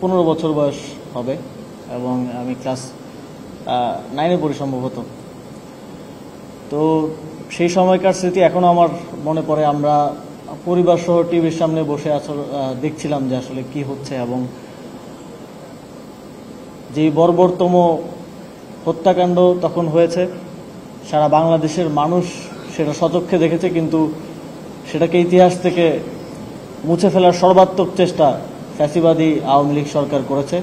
15 বছর বয়স হবে এবং আমি ক্লাস 9-এ পড়ি সম্ভবত। তো সেই সময়কার স্মৃতি এখনও আমার মনে পড়ে। আমরা পরিবার সহ টিভির সামনে বসে দেখছিলাম যে আসলে কি হচ্ছে, এবং যেই বর্বরতম হত্যাকাণ্ড তখন হয়েছে, সারা বাংলাদেশের মানুষ সেটা সচক্ষে দেখেছে, কিন্তু সেটাকে ইতিহাস থেকে মুছে ফেলার সর্বাত্মক চেষ্টা ফ্যাসিবাদী আওয়ামী লীগ সরকার করেছে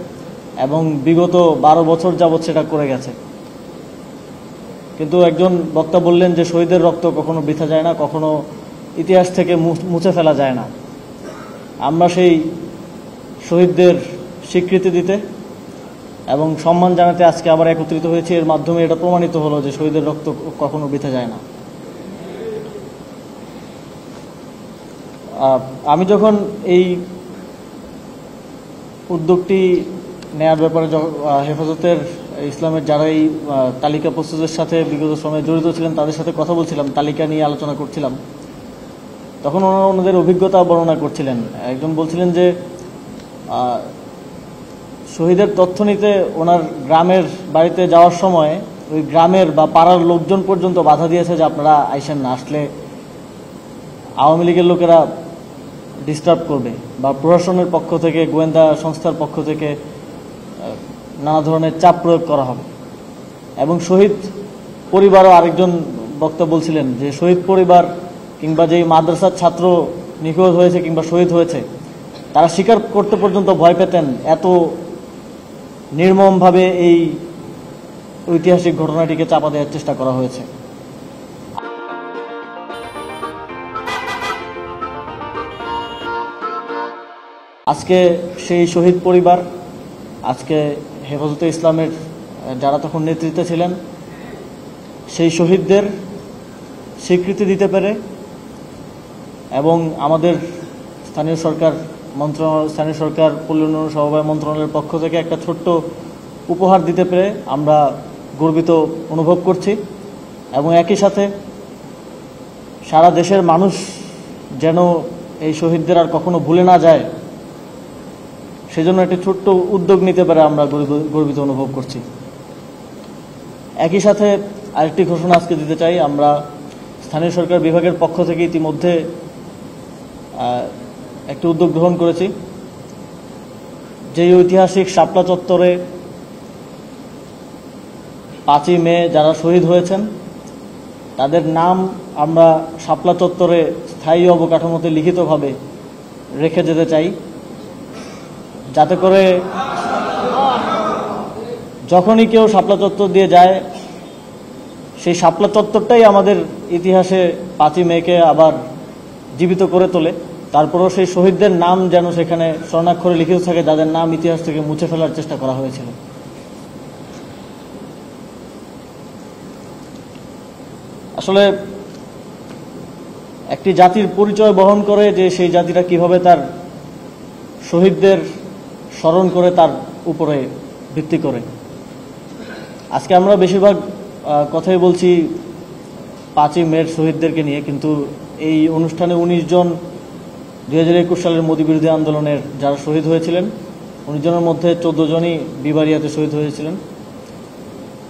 এবং বিগত 12 বছর যাবৎ সেটা করে গেছে। কিন্তু একজন বক্তা বললেন যে শহীদের রক্ত কখনো বৃথা যায় না, কখনো ইতিহাস থেকে মুছে ফেলা যায় না। আমরা সেই শহীদদের স্বীকৃতি দিতে এবং সম্মান জানাতে আজকে আবার একত্রিত হয়েছে। এর মাধ্যমে এটা প্রমাণিত হলো যে শহীদের রক্ত কখনো বৃথা যায় না। আমি যখন এই উদ্যোগটি নেয়ার ব্যাপারে হেফাজতের ইসলামের যারা এই তালিকা প্রস্তুতের সাথে বিগত সময়ে জড়িত ছিলেন তাদের সাথে কথা বলছিলাম, তালিকা নিয়ে আলোচনা করছিলাম, তখন ওনারা ওনাদের অভিজ্ঞতা বর্ণনা করছিলেন। একজন বলছিলেন যে শহীদের তথ্য নিতে ওনার গ্রামের বাড়িতে যাওয়ার সময় ওই গ্রামের বা পাড়ার লোকজন পর্যন্ত বাধা দিয়েছে যে আপনারা আইসেন না, আসলে আওয়ামী লীগের লোকেরা ডিস্টার্ব করবে, বা প্রশাসনের পক্ষ থেকে, গোয়েন্দা সংস্থার পক্ষ থেকে নানা ধরনের চাপ প্রয়োগ করা হবে। এবং শহীদ পরিবারও, আরেকজন বক্তা বলছিলেন যে শহীদ পরিবার কিংবা যেই মাদ্রাসার ছাত্র নিখোঁজ হয়েছে কিংবা শহীদ হয়েছে তারা স্বীকার করতে পর্যন্ত ভয় পেতেন, এত নির্মমভাবে এই ঐতিহাসিক ঘটনাটিকে চাপা দেওয়ার চেষ্টা করা হয়েছে। আজকে সেই শহীদ পরিবার, আজকে হেফাজতে ইসলামের যারা তখন নেতৃত্বে ছিলেন, সেই শহীদদের স্বীকৃতি দিতে পেরে এবং আমাদের স্থানীয় সরকার পল্লী উন্নয়ন সমবায় মন্ত্রণালয়ের পক্ষ থেকে একটা ছোট্ট উপহার দিতে পেরে আমরা গর্বিত অনুভব করছি। এবং একই সাথে সারা দেশের মানুষ যেন এই শহীদদের আর কখনো ভুলে না যায়, সেজন্য একটি ছোট্ট উদ্যোগ নিতে পারে আমরা গর্বিত অনুভব করছি। একই সাথে আরেকটি ঘোষণা আজকে দিতে চাই। আমরা স্থানীয় সরকার বিভাগের পক্ষ থেকে ইতিমধ্যে একটি উদ্যোগ গ্রহণ করেছি। যেই ঐতিহাসিক শাপলা চত্বরে 5ই মে যারা শহীদ হয়েছেন তাদের নাম আমরা শাপলা চত্বরে স্থায়ী অবকাঠামোতে লিখিতভাবে রেখে যেতে চাই, যাতে করে যখনই কেউ শাপলা চত্বর দিয়ে যায় সেই শাপলা চত্বরটাই আমাদের ইতিহাসে 5ই মেকে আবার জীবিত করে তোলে। তারপরেও সেই শহীদদের নাম যেন সেখানে স্বর্ণাক্ষরে লিখিত থাকে, যাদের নাম ইতিহাস থেকে মুছে ফেলার চেষ্টা করা হয়েছিল। আসলে একটি জাতির পরিচয় বহন করে যে সেই জাতিটা কিভাবে তার শহীদদের স্মরণ করে, তার উপরে ভিত্তি করে। আজকে আমরা বেশিরভাগ কথাই বলছি 5ই মের শহীদদেরকে নিয়ে, কিন্তু এই অনুষ্ঠানে 19 জন 2021 সালের মোদী বিরোধী আন্দোলনের যারা শহীদ হয়েছিলেন, 19 জনের মধ্যে 14 জনই বিবারিয়াতে শহীদ হয়েছিলেন।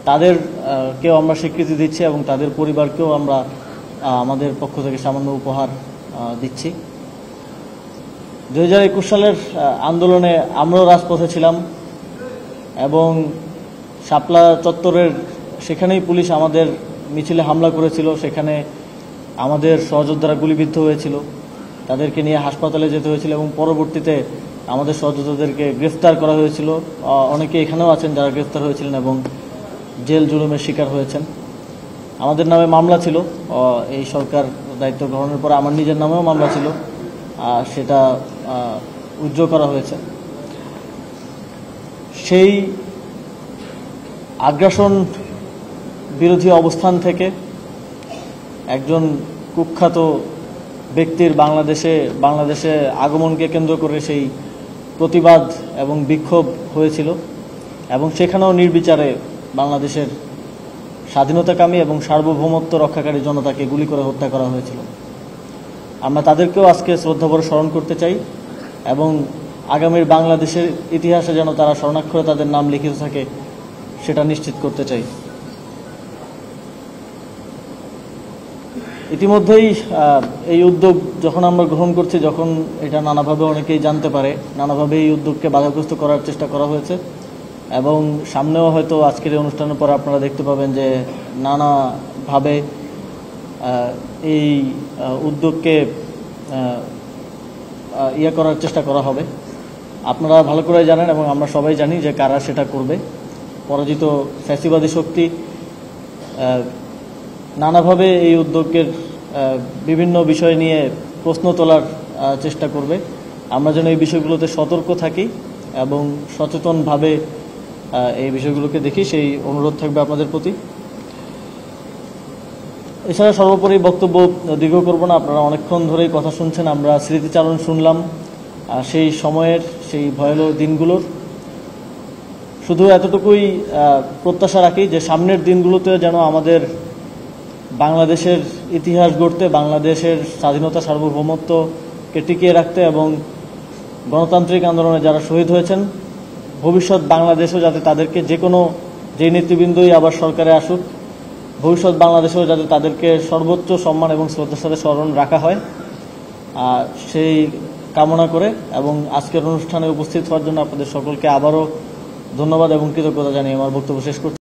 তাদেরকেও আমরা স্বীকৃতি দিচ্ছি এবং তাদের পরিবারকেও আমরা আমাদের পক্ষ থেকে সামান্য উপহার দিচ্ছি। 2021 সালের আন্দোলনে আমরাও রাজপথে ছিলাম এবং শাপলা চত্বরের সেখানেই পুলিশ আমাদের মিছিলে হামলা করেছিল, সেখানে আমাদের সহযোদ্ধারা গুলিবিদ্ধ হয়েছিল, তাদেরকে নিয়ে হাসপাতালে যেতে হয়েছিল এবং পরবর্তীতে আমাদের সহযোদ্ধাদেরকে গ্রেফতার করা হয়েছিল। অনেকে এখানেও আছেন যারা গ্রেফতার হয়েছিলেন এবং জেল জুলুমের শিকার হয়েছেন। আমাদের নামে মামলা ছিল, এই সরকার দায়িত্ব গ্রহণের পর আমার নিজের নামেও মামলা ছিল, সেটা উজ্জ্ব করা হয়েছে। সেই আগ্রাসন বিরোধী অবস্থান থেকে একজন কুখ্যাত ব্যক্তির বাংলাদেশে আগমনকে কেন্দ্র করে সেই প্রতিবাদ এবং বিক্ষোভ হয়েছিল এবং সেখানেও নির্বিচারে বাংলাদেশের স্বাধীনতাকামী এবং সার্বভৌমত্ব রক্ষাকারী জনতাকে গুলি করে হত্যা করা হয়েছিল। আমরা তাদেরকেও আজকে শ্রদ্ধাভরে স্মরণ করতে চাই এবং আগামীর বাংলাদেশের ইতিহাসে যেন তারা স্বর্ণাক্ষরে তাদের নাম লিখিত থাকে সেটা নিশ্চিত করতে চাই। ইতিমধ্যেই এই উদ্যোগ যখন আমরা গ্রহণ করছি, যখন এটা নানাভাবে অনেকেই জানতে পারে, নানাভাবে এই উদ্যোগকে বাধাগ্রস্ত করার চেষ্টা করা হয়েছে এবং সামনেও হয়তো আজকের এই অনুষ্ঠানের পর আপনারা দেখতে পাবেন যে নানাভাবে এই উদ্যোগকে করার চেষ্টা করা হবে। আপনারা ভালো করে জানেন এবং আমরা সবাই জানি যে কারা সেটা করবে। পরাজিত ফ্যাসিবাদী শক্তি নানাভাবে এই উদ্যোগের বিভিন্ন বিষয় নিয়ে প্রশ্ন তোলার চেষ্টা করবে। আমরা যেন এই বিষয়গুলোতে সতর্ক থাকি এবং সচেতনভাবে এই বিষয়গুলোকে দেখি, সেই অনুরোধ থাকবে আপনাদের প্রতি। এছাড়া সর্বোপরি বক্তব্য দীর্ঘ করব না, আপনারা অনেকক্ষণ ধরেই কথা শুনছেন, আমরা স্মৃতিচারণ শুনলাম সেই সময়ের, সেই ভয়াবহ দিনগুলোর। শুধু এতটুকুই প্রত্যাশা রাখি যে সামনের দিনগুলোতে যেন আমাদের বাংলাদেশের ইতিহাস গড়তে, বাংলাদেশের স্বাধীনতা সার্বভৌমত্বকে টিকিয়ে রাখতে এবং গণতান্ত্রিক আন্দোলনে যারা শহীদ হয়েছেন ভবিষ্যৎ বাংলাদেশেও যাতে তাদেরকে যে নেতৃবৃন্দই আবার সরকারে আসুক, ভবিষ্যৎ বাংলাদেশেও যাতে তাদেরকে সর্বোচ্চ সম্মান এবং শ্রদ্ধার সাথে স্মরণ রাখা হয়, সেই কামনা করে এবং আজকের অনুষ্ঠানে উপস্থিত হওয়ার জন্য আপনাদের সকলকে আবারও ধন্যবাদ এবং কৃতজ্ঞতা জানিয়ে আমার বক্তব্য শেষ করছি।